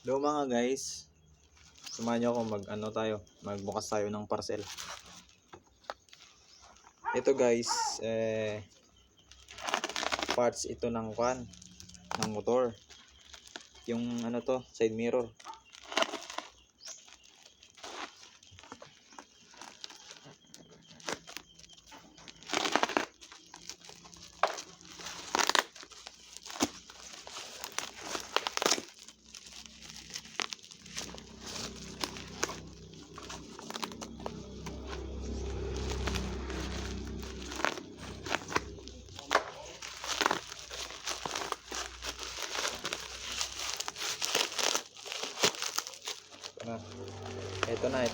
Hello mga guys, samahan niyo ako magbukas tayo ng parcel. Ito guys, parts ito ng motor. Yung side mirror. Ito na.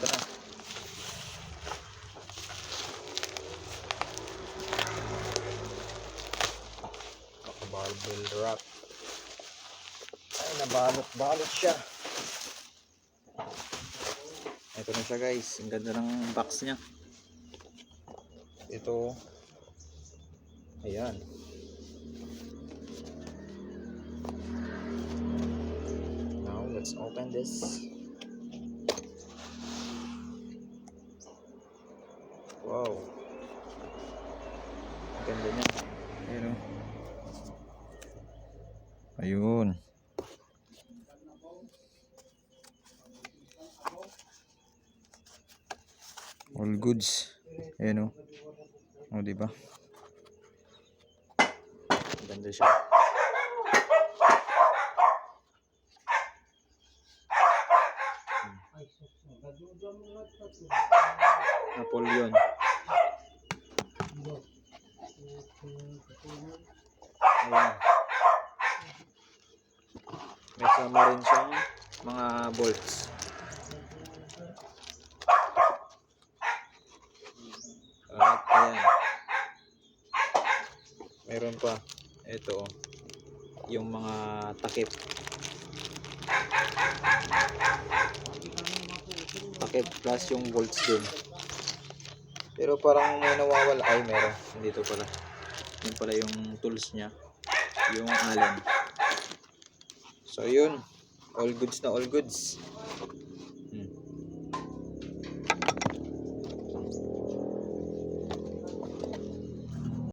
Barbell wrap. Ay, nabalot siya. Ito na siya guys. Ang ganda ng box niya. Ito. Ayan. Now, let's open this. Wow. Ang ganda niya. Ayan o. Ayun. All goods. Ayan o. O, diba? Ganda siya. Napoleon. Ayan. May sama rin siyang mga bolts. At ayan. Meron pa. Ito yung mga takip. Takip plus yung bolts din. Pero parang may nawawala. Ay, meron. Dito pala. Yun pala yung tools niya. Yung Allen. So yun. All goods na all goods.